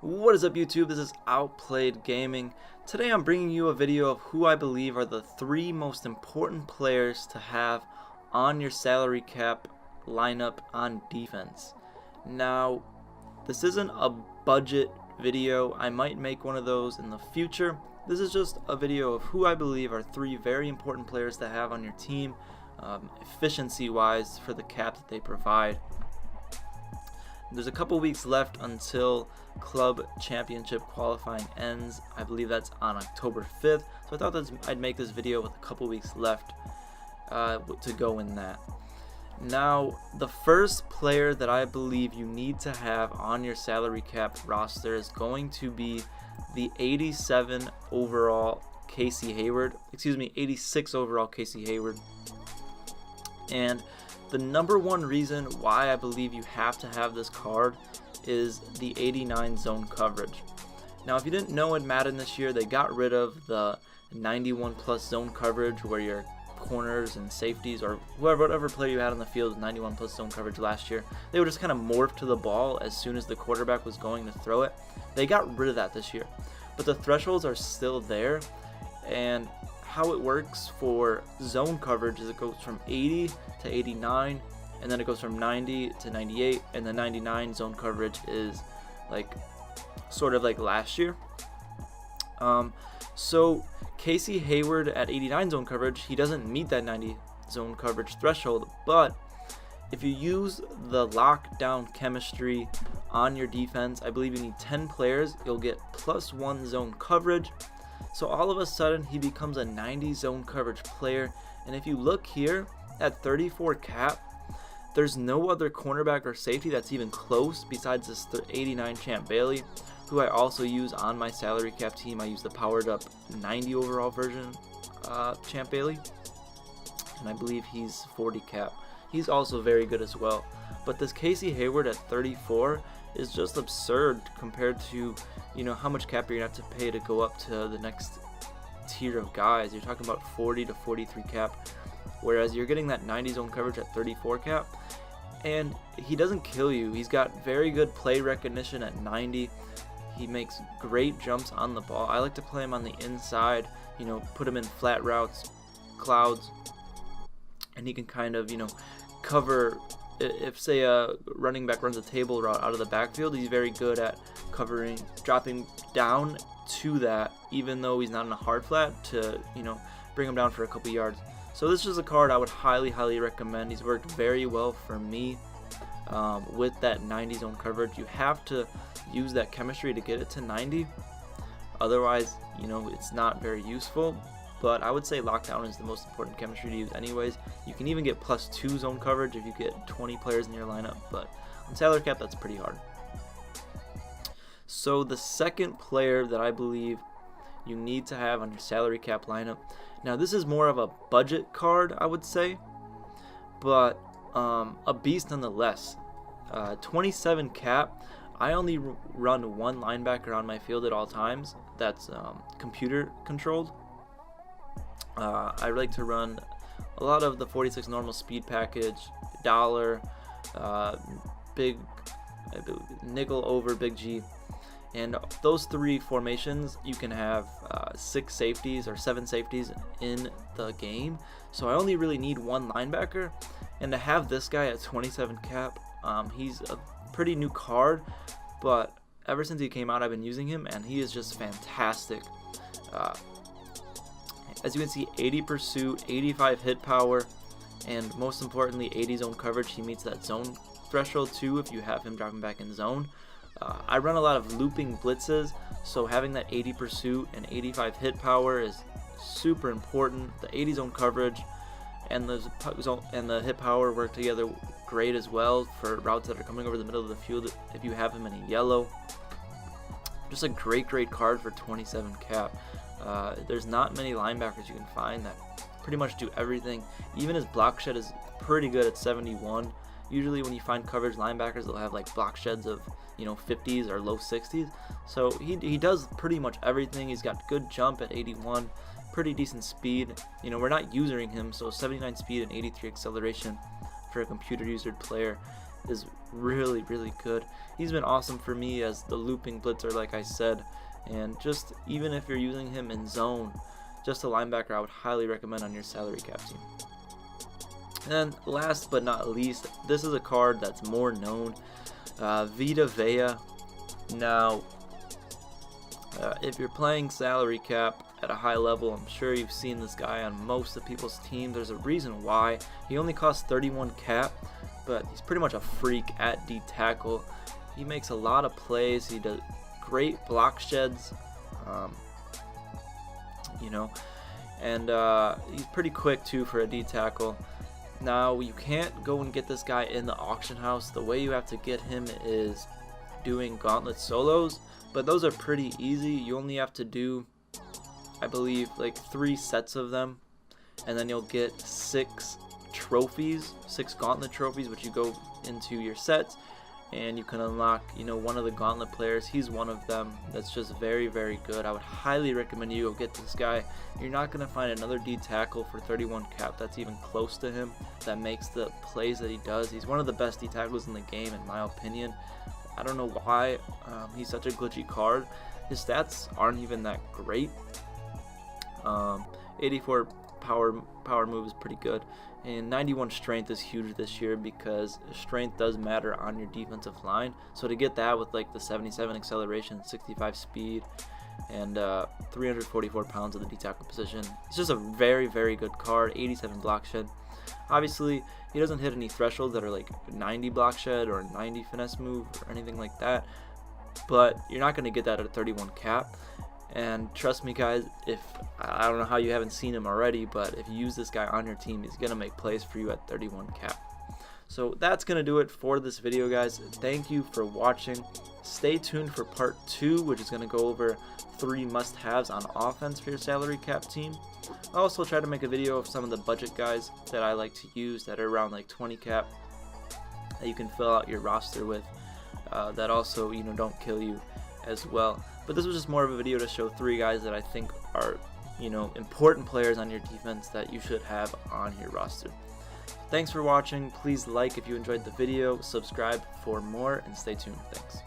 What is up, YouTube? This is Outplayed Gaming. Today I'm bringing you a video of who I believe are the 3 most important players to have on your salary cap lineup on defense. Now, this isn't a budget video. I might make one of those in the future. This is just a video of who I believe are 3 very important players to have on your team, efficiency-wise, for the cap that they provide. There's a couple weeks left until club championship qualifying ends. I believe that's on October 5th. So I thought I'd make this video with a couple weeks left to go in that. Now, the first player that I believe you need to have on your salary cap roster is going to be the 86 overall Casey Hayward. And the number one reason why I believe you have to have this card is the 89 zone coverage. Now, if you didn't know, in Madden this year, they got rid of the 91 plus zone coverage where your corners and safeties, or whatever player you had on the field with 91 plus zone coverage last year, they would just kind of morph to the ball as soon as the quarterback was going to throw it. They got rid of that this year, but the thresholds are still there. And how it works for zone coverage is it goes from 80 to 89, and then it goes from 90 to 98, and the 99 zone coverage is sort of like last year. So Casey Hayward at 89 zone coverage, he doesn't meet that 90 zone coverage threshold, but if you use the lockdown chemistry on your defense, I believe you need 10 players, you'll get +1 zone coverage. So all of a sudden, he becomes a 90 zone coverage player. And if you look here at 34 cap, there's no other cornerback or safety that's even close besides this 89 Champ Bailey, who I also use on my salary cap team. I use the powered up 90 overall version Champ Bailey, and I believe he's 40 cap. He's also very good as well. But this Casey Hayward at 34 is just absurd compared to, how much cap you're gonna have to pay to go up to the next tier of guys. You're talking about 40 to 43 cap, whereas you're getting that 90 zone coverage at 34 cap, and he doesn't kill you. He's got very good play recognition at 90. He makes great jumps on the ball. I like to play him on the inside, put him in flat routes, clouds, and he can kind of, cover. If, say, a running back runs a table route out of the backfield, he's very good at covering, dropping down to that, even though he's not in a hard flat, to, bring him down for a couple yards. So this is a card I would highly recommend. He's worked very well for me with that 90 zone coverage. You have to use that chemistry to get it to 90. Otherwise, it's not very useful. But I would say lockdown is the most important chemistry to use anyways. You can even get +2 zone coverage if you get 20 players in your lineup, but on salary cap, that's pretty hard. So the second player that I believe you need to have on your salary cap lineup, now this is more of a budget card, I would say, but a beast nonetheless. 27 cap, I only run one linebacker on my field at all times. That's computer controlled. I like to run a lot of the 46 normal speed package, dollar, big nickel over big G, and those 3 formations you can have 6 safeties or 7 safeties in the game. So I only really need one linebacker, and to have this guy at 27 cap, he's a pretty new card, but ever since he came out, I've been using him, and he is just fantastic. As you can see, 80 pursuit, 85 hit power, and most importantly, 80 zone coverage. He meets that zone threshold too if you have him dropping back in zone. I run a lot of looping blitzes, so having that 80 pursuit and 85 hit power is super important. The 80 zone coverage and the hit power work together great as well for routes that are coming over the middle of the field if you have him in a yellow. Just a great card for 27 cap. There's not many linebackers you can find that pretty much do everything. Even his block shed is pretty good at 71. Usually when you find coverage linebackers, they'll have block sheds of 50s or low 60s. So he does pretty much everything. He's got good jump at 81, pretty decent speed. We're not using him, so 79 speed and 83 acceleration for a computer user player is really, really good. He's been awesome for me as the looping blitzer, like I said, and just even if you're using him in zone, just a linebacker I would highly recommend on your salary cap team. And last but not least, this is a card that's more known, Vita Vea. Now, if you're playing salary cap at a high level, I'm sure you've seen this guy on most of people's teams. There's a reason why. He only costs 31 cap, but he's pretty much a freak at D tackle. He makes a lot of plays. He does great block sheds, and he's pretty quick too for a D tackle. Now, you can't go and get this guy in the auction house. The way you have to get him is doing gauntlet solos, but those are pretty easy. You only have to do, I believe, like 3 sets of them, and then you'll get 6 trophies, 6 gauntlet trophies, which you go into your sets, and you can unlock, one of the gauntlet players. He's one of them. That's just very, very good. I would highly recommend you go get this guy. You're not going to find another D tackle for 31 cap that's even close to him that makes the plays that he does. He's one of the best D tackles in the game, in my opinion. I don't know why he's such a glitchy card. His stats aren't even that great. 84 power move is pretty good, and 91 strength is huge this year because strength does matter on your defensive line. So to get that with like the 77 acceleration, 65 speed, and 344 pounds of the D tackle position, it's just a very, very good card. 87 block shed. Obviously, he doesn't hit any thresholds that are like 90 block shed or 90 finesse move or anything like that, but you're not going to get that at a 31 cap. And trust me, guys, I don't know how you haven't seen him already, but if you use this guy on your team, he's going to make plays for you at 31 cap. So that's going to do it for this video, guys. Thank you for watching. Stay tuned for part 2, which is going to go over 3 must-haves on offense for your salary cap team. I'll also try to make a video of some of the budget guys that I like to use that are around like 20 cap that you can fill out your roster with, that also, don't kill you as well. But this was just more of a video to show 3 guys that I think are, important players on your defense that you should have on your roster. Thanks for watching. Please like if you enjoyed the video, subscribe for more, and stay tuned. Thanks.